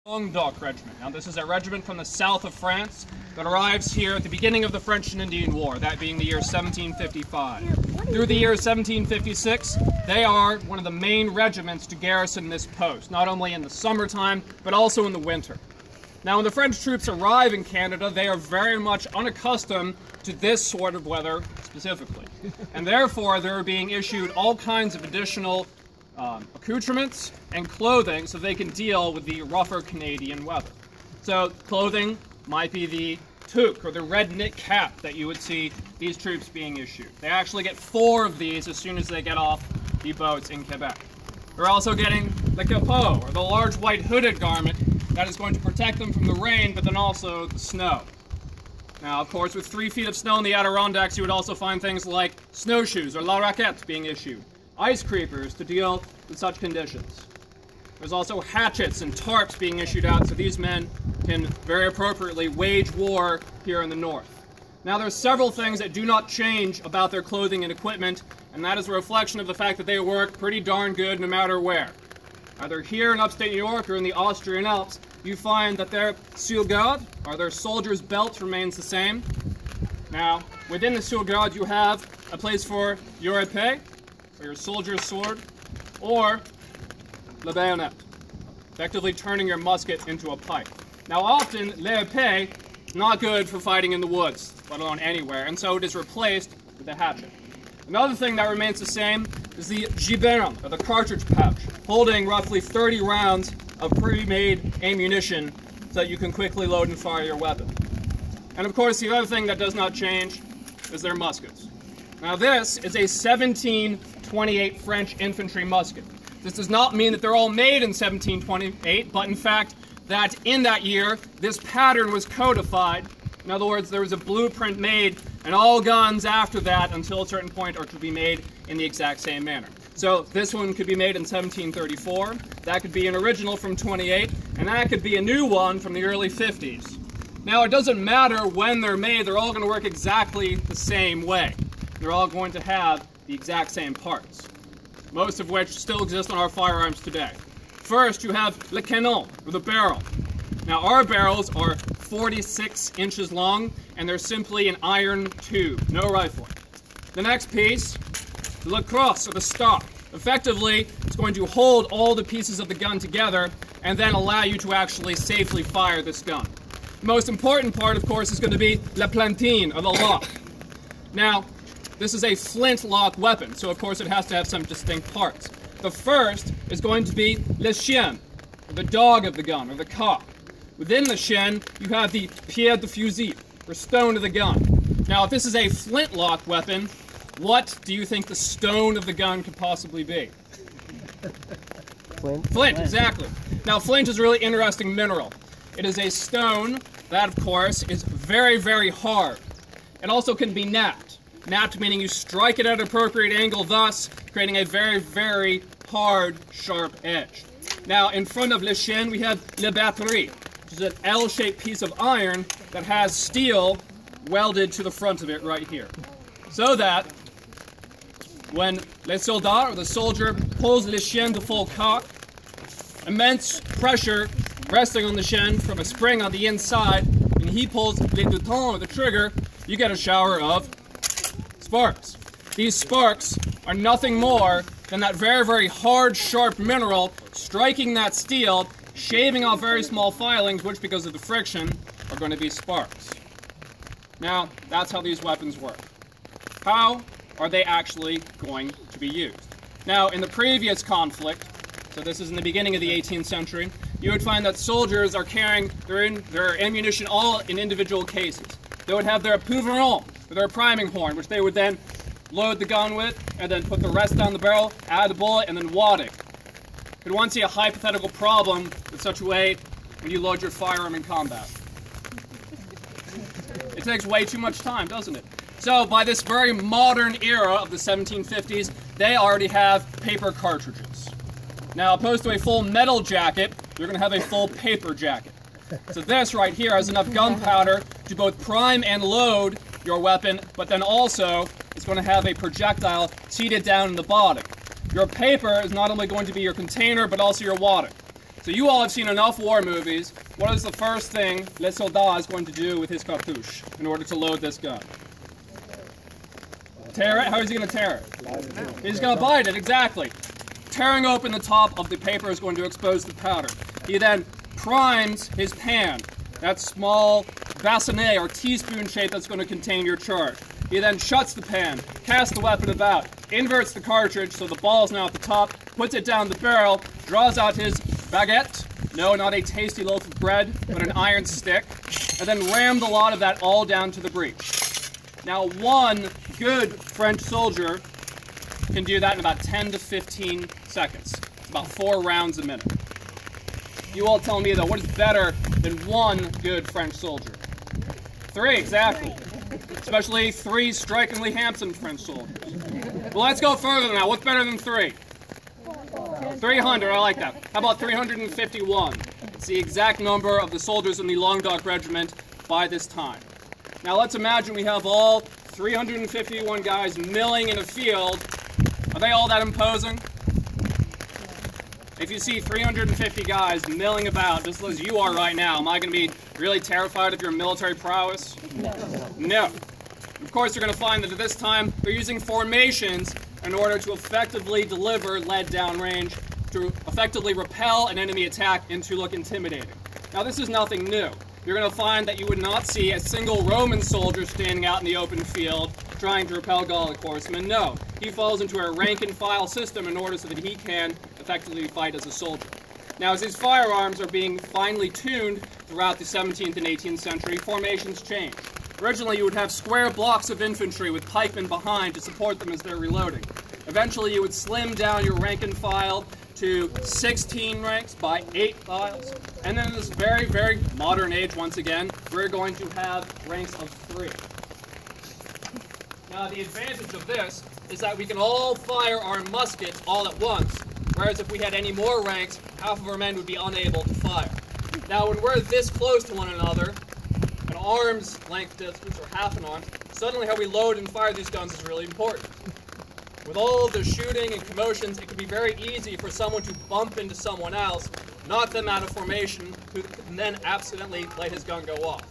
Languedoc Regiment. Now this is a regiment from the south of France that arrives here at the beginning of the French and Indian War, that being the year 1755. Through the year 1756, they are one of the main regiments to garrison this post, not only in the summertime, but also in the winter. Now when the French troops arrive in Canada, they are very much unaccustomed to this sort of weather specifically. And therefore, they're being issued all kinds of additional accoutrements and clothing so they can deal with the rougher Canadian weather. So clothing might be the toque or the red knit cap that you would see these troops being issued. They actually get 4 of these as soon as they get off the boats in Quebec. They're also getting the capot, or the large white hooded garment that is going to protect them from the rain, but then also the snow. Now, of course, with 3 feet of snow in the Adirondacks, you would also find things like snowshoes or la raquette being issued, ice creepers to deal with such conditions. There's also hatchets and tarps being issued out so these men can very appropriately wage war here in the north. Now there's several things that do not change about their clothing and equipment, and that is a reflection of the fact that they work pretty darn good no matter where. Either here in upstate New York or in the Austrian Alps, you find that their surgarde, or their soldier's belt, remains the same. Now, within the surgarde you have a place for your épée, or your soldier's sword, or the bayonet, effectively turning your musket into a pike. Now often, l'épée is not good for fighting in the woods, let alone anywhere, and so it is replaced with a hatchet. Another thing that remains the same is the giberne, or the cartridge pouch, holding roughly 30 rounds of pre-made ammunition so that you can quickly load and fire your weapon. And of course, the other thing that does not change is their muskets. Now this is a 1728 French infantry musket. This does not mean that they're all made in 1728, but in fact that in that year this pattern was codified. In other words, there was a blueprint made, and all guns after that until a certain point are to be made in the exact same manner. So this one could be made in 1734, that could be an original from 28, and that could be a new one from the early 50s. Now it doesn't matter when they're made, they're all going to work exactly the same way. They're all going to have the exact same parts, most of which still exist on our firearms today. First, you have le canon, or the barrel. Now, our barrels are 46 inches long, and they're simply an iron tube, no rifling. The next piece, le crosse, or the stock. Effectively, it's going to hold all the pieces of the gun together and then allow you to actually safely fire this gun. The most important part, of course, is going to be la plantine, or the lock. Now, this is a flintlock weapon, so of course it has to have some distinct parts. The first is going to be le chien, or the dog of the gun, or the cock. Within the chien, you have the pierre de fusil, or stone of the gun. Now, if this is a flintlock weapon, what do you think the stone of the gun could possibly be? Flint, exactly. Now, flint is a really interesting mineral. It is a stone that, of course, is very, very hard. It also can be knapped. Knapped meaning you strike it at an appropriate angle, thus creating a very, very hard, sharp edge. Now, in front of le chien, we have le batterie, which is an L-shaped piece of iron that has steel welded to the front of it right here. So that when le soldat, or the soldier, pulls le chien de full cock, immense pressure resting on the chien from a spring on the inside, and he pulls le bouton, or the trigger, you get a shower of sparks. These sparks are nothing more than that very, very hard, sharp mineral striking that steel, shaving off very small filings, which, because of the friction, are going to be sparks. Now, that's how these weapons work. How are they actually going to be used? Now, in the previous conflict, so this is in the beginning of the 18th century, you would find that soldiers are carrying their ammunition all in individual cases. They would have their pouveron, or their priming horn, which they would then load the gun with, and then put the rest down the barrel, add the bullet, and then wad it. Could one see a hypothetical problem with such a way when you load your firearm in combat? It takes way too much time, doesn't it? So by this very modern era of the 1750s, they already have paper cartridges. Now, opposed to a full metal jacket, you're going to have a full paper jacket. So this right here has enough gunpowder to both prime and load your weapon, but then also it's going to have a projectile seated down in the bottom. Your paper is not only going to be your container, but also your wadding. So you all have seen enough war movies. What is the first thing Le Soldat is going to do with his cartouche in order to load this gun? Tear it? How is he going to tear it? He's going to bite it, exactly. Tearing open the top of the paper is going to expose the powder. He then primes his pan, that small bassinet or teaspoon shape that's going to contain your charge. He then shuts the pan, casts the weapon about, inverts the cartridge so the ball is now at the top, puts it down the barrel, draws out his baguette, no, not a tasty loaf of bread, but an iron stick, and then ram the lot of that all down to the breech. Now, one good French soldier can do that in about 10 to 15 seconds. It's about 4 rounds a minute. You all tell me, though, what is better than one good French soldier? 3, exactly. Especially 3 strikingly handsome French soldiers. Well, let's go further now. What's better than 3? 300, I like that. How about 351? It's the exact number of the soldiers in the Languedoc Regiment by this time. Now let's imagine we have all 351 guys milling in a field. Are they all that imposing? If you see 350 guys milling about, just as you are right now, am I going to be really terrified of your military prowess? No. Of course, you're going to find that at this time, they're using formations in order to effectively deliver lead downrange, to effectively repel an enemy attack and to look intimidating. Now, this is nothing new. You're going to find that you would not see a single Roman soldier standing out in the open field trying to repel Gallic horsemen. No, he falls into a rank-and-file system in order so that he can effectively fight as a soldier. Now, as these firearms are being finely tuned throughout the 17th and 18th century, formations change. Originally, you would have square blocks of infantry with pikemen behind to support them as they're reloading. Eventually, you would slim down your rank and file to 16 ranks by 8 files. And then in this very, very modern age, once again, we're going to have ranks of 3. Now, the advantage of this is that we can all fire our muskets all at once, whereas if we had any more ranks, half of our men would be unable to fire. Now, when we're this close to one another, an arm's length distance, or half an arm, suddenly how we load and fire these guns is really important. With all the shooting and commotions, it can be very easy for someone to bump into someone else, knock them out of formation, who can then accidentally let his gun go off.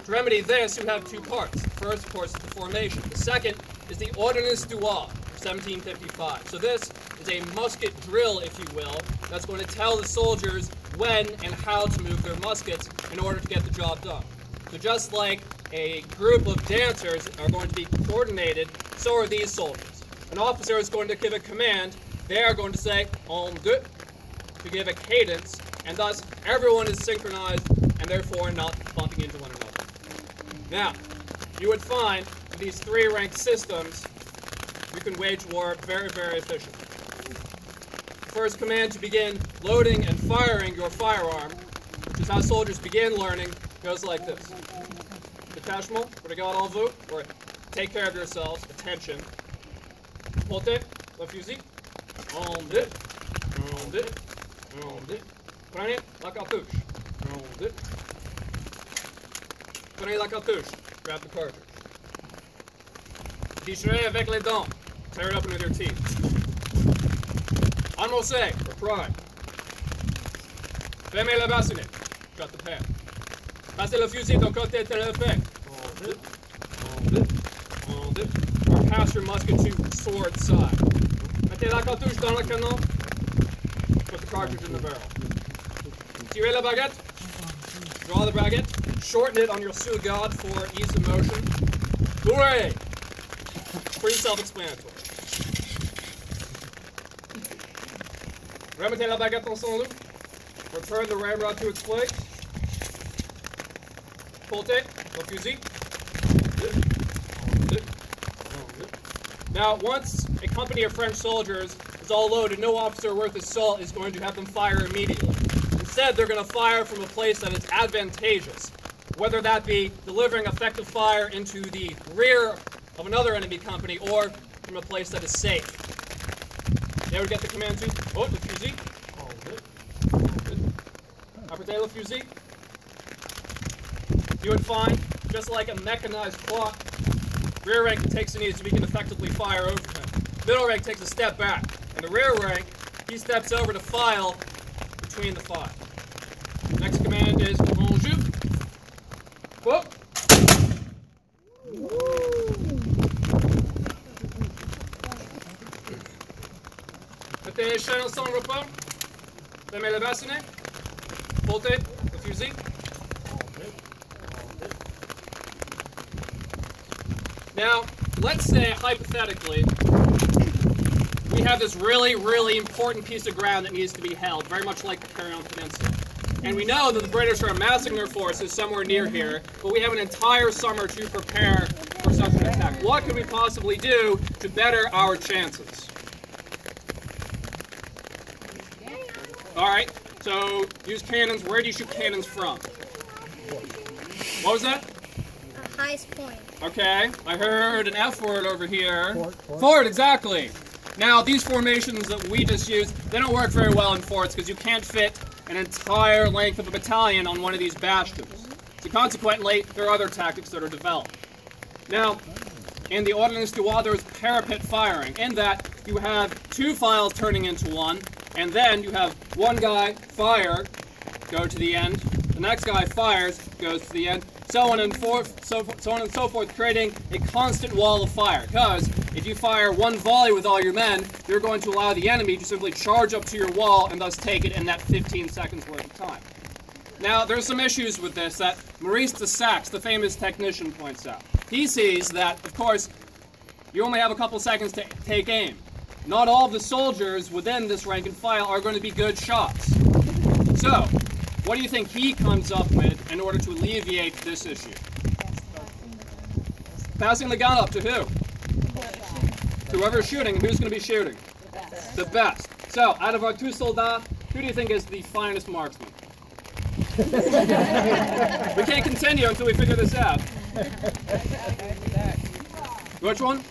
To remedy this, you have 2 parts. The first, of course, is the formation. The second is the Ordonnance d'Oie of 1755. So this is a musket drill, if you will, that's going to tell the soldiers when and how to move their muskets in order to get the job done. So just like a group of dancers are going to be coordinated, so are these soldiers. An officer is going to give a command, they are going to say, en deux, to give a cadence, and thus everyone is synchronized and therefore not bumping into one another. Now, you would find with these 3-rank systems, you can wage war very, very efficiently. First command to begin loading and firing your firearm, which is how soldiers begin learning, goes like this. Detachement, regardez en vous, or take care of yourselves, attention. Montez le fusil, en deux, en deux, en deux. Prenez la cartouche, en deux. Prenez la cartouche, grab the cartridge. Fichez avec les dents, tear it open with your teeth. Enrosser, or prime. Fermez la bassinet, shut the pan. Passez le fusil d'un côté de l'effet. En deux, en deux, en deux. Or pass your musket to sword side. Mettez la cartouche dans le canon. Put the cartridge in the barrel. Tirez la baguette. Draw the baguette. Shorten it on your sous garde for ease of motion. Hooray! Pretty self-explanatory. Remettez la baguette en son loop. Return the ramrod to its place. Portez le fusil. Now, once a company of French soldiers is all loaded, no officer worth his salt is going to have them fire immediately. Instead, they're going to fire from a place that is advantageous, whether that be delivering effective fire into the rear of another enemy company or from a place that is safe. They would get the command to, oh, le fusil. Apprêtez le fusil. You would find, just like a mechanized clock, rear rank takes a knee so we can effectively fire over him. Middle rank takes a step back, and the rear rank, he steps over to file between the files. installez ensemble le repas. Fermez le bassinet. Portez le fusil. Now, let's say, hypothetically, we have this really, really important piece of ground that needs to be held, very much like the Carillon Peninsula. And we know that the British are amassing their forces somewhere near here, but we have an entire summer to prepare for such an attack. What could we possibly do to better our chances? All right, so use cannons. Where do you shoot cannons from? What was that? Highest point. Okay, I heard an F word over here. Fort, exactly. Now, these formations that we just used, they don't work very well in forts because you can't fit an entire length of a battalion on one of these bastions. So consequently, there are other tactics that are developed. Now, in the Ordnance du War, there is parapet firing, in that you have two files turning into one, and then you have one guy fire, go to the end, the next guy fires, goes to the end, so on and so forth, creating a constant wall of fire. Because if you fire one volley with all your men, you're going to allow the enemy to simply charge up to your wall and thus take it in that 15 seconds worth of time. Now, there's some issues with this that Maurice de Saxe, the famous technician, points out. He sees that, of course, you only have a couple seconds to take aim. Not all of the soldiers within this rank and file are going to be good shots. So, what do you think he comes up with in order to alleviate this issue? Passing the gun up to who? To whoever's shooting. Who's going to be shooting? The best. So, out of our two soldats, who do you think is the finest marksman? We can't continue until we figure this out. Which one?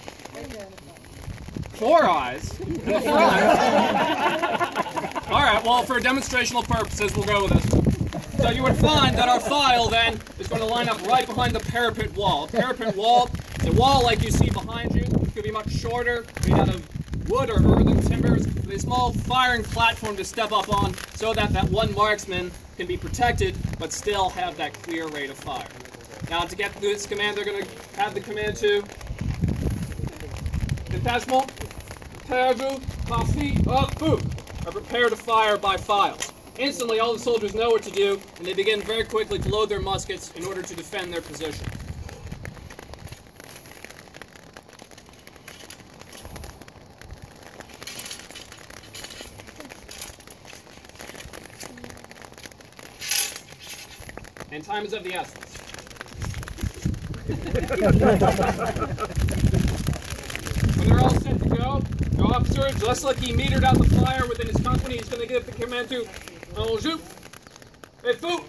4 eyes. Alright, well, for demonstrational purposes, we'll go with this. So you would find that our file, then, is going to line up right behind the parapet wall. A parapet wall is a wall like you see behind you. It could be much shorter, made out of wood or earthen timbers, with a small firing platform to step up on so that that one marksman can be protected, but still have that clear rate of fire. Now, to get through this command, they're going to have the command to Detachement, prepare-vous, parti, feu, are prepared to fire by files. Instantly, all the soldiers know what to do, and they begin very quickly to load their muskets in order to defend their position. And time is of the essence. When they're all set to go, the officer, just like he metered out the fire within his company, he's going to give the command to "En joue, et feu,"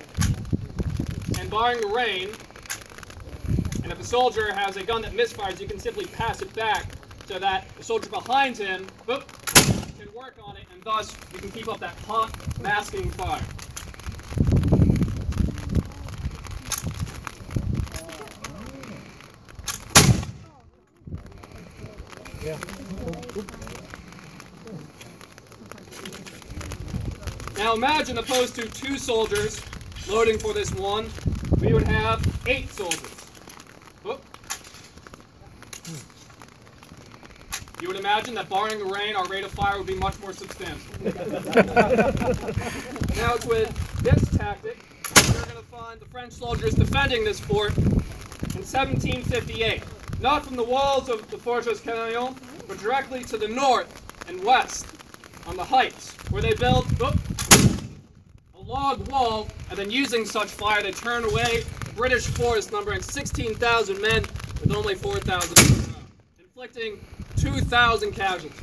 and barring the rain, and if a soldier has a gun that misfires, you can simply pass it back so that the soldier behind him can work on it, and thus you can keep up that hot, masking fire. Yeah. Now imagine, opposed to 2 soldiers loading for this one, we would have 8 soldiers. Oh. You would imagine that barring the rain, our rate of fire would be much more substantial. Now it's with this tactic, you're going to find the French soldiers defending this fort in 1758. Not from the walls of the Fortress Carillon, but directly to the north and west on the heights, where they built a log wall, and then using such fire, they turn away the British force numbering 16,000 men with only 4,000, inflicting 2,000 casualties.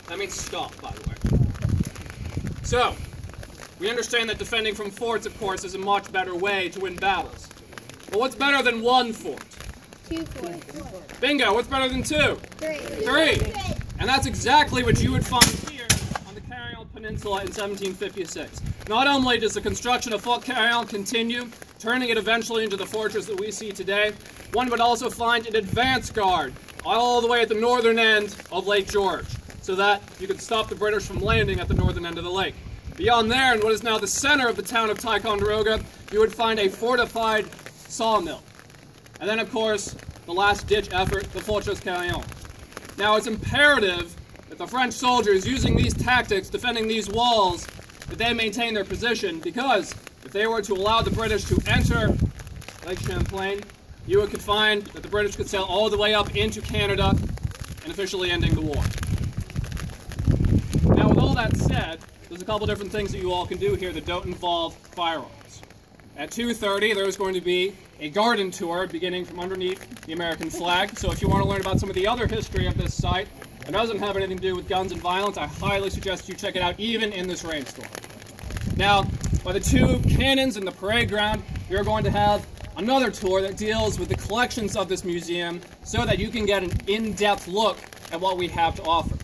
That means stop, by the way. So, we understand that defending from forts, of course, is a much better way to win battles. But what's better than 1 fort? 2 forts. Bingo, what's better than 2? 3. 3. And that's exactly what you would find here on the Carillon Peninsula in 1756. Not only does the construction of Fort Carillon continue, turning it eventually into the fortress that we see today. One would also find an advance guard all the way at the northern end of Lake George, so that you could stop the British from landing at the northern end of the lake. Beyond there, in what is now the center of the town of Ticonderoga, you would find a fortified sawmill. And then, of course, the last-ditch effort, the Fortress Carillon. Now, it's imperative that the French soldiers, using these tactics, defending these walls, that they maintain their position, because if they were to allow the British to enter Lake Champlain, you could find that the British could sail all the way up into Canada and officially ending the war. Now, with all that said, there's a couple different things that you all can do here that don't involve firearms. At 2:30, there's going to be a garden tour beginning from underneath the American flag. So if you want to learn about some of the other history of this site that doesn't have anything to do with guns and violence, I highly suggest you check it out, even in this rainstorm. Now, by the two cannons in the parade ground, you're going to have another tour that deals with the collections of this museum so that you can get an in-depth look at what we have to offer.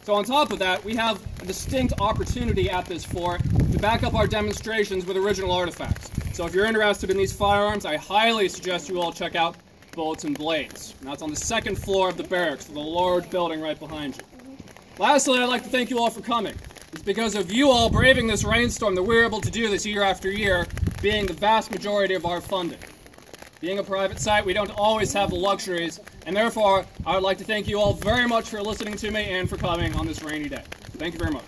So on top of that, we have a distinct opportunity at this fort to back up our demonstrations with original artifacts. So if you're interested in these firearms, I highly suggest you all check out Bullets and Blades. And that's on the second floor of the barracks, the large building right behind you. Lastly, I'd like to thank you all for coming. It's because of you all braving this rainstorm that we're able to do this year after year, being the vast majority of our funding. Being a private site, we don't always have the luxuries, and therefore, I would like to thank you all very much for listening to me and for coming on this rainy day. Thank you very much.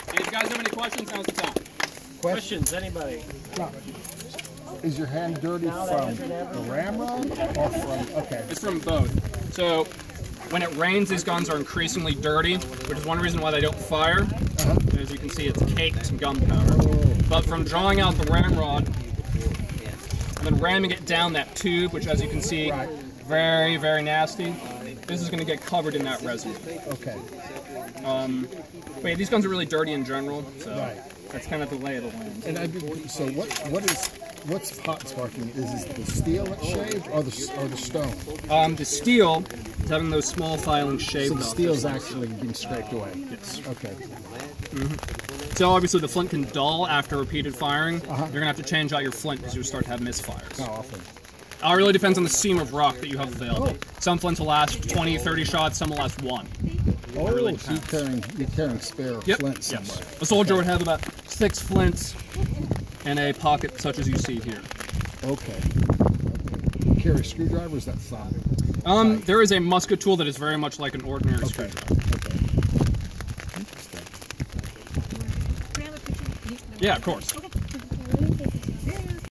And if you guys have any questions, now's the time. Questions, anybody? Is your hand dirty from the ramrod or from, okay. It's from both. So, when it rains, these guns are increasingly dirty, which is one reason why they don't fire. As you can see, it's caked in gunpowder. But from drawing out the ramrod and then ramming it down that tube, which as you can see, very, very nasty, this is going to get covered in that residue. Okay. But yeah, these guns are really dirty in general, so that's kind of the lay of the land. And so what's hot sparking? Is it the steel that's shaved or the stone? The steel is having those small filings shaved off. So the steel's actually being scraped away? Yes. Okay. So obviously the flint can dull after repeated firing. You're going to have to change out your flint because you start to have misfires. How often? It really depends on the seam of rock that you have available. Some flints will last 20, 30 shots, some will last 1. Oh, really so you're carrying spare flints somewhere. Yes. A soldier would have about 6 flints in a pocket such as you see here. Okay. You carry screwdrivers? That's solid. There is a musket tool that is very much like an ordinary screwdriver. Okay. Can I have a picture? Yeah, of course. Okay.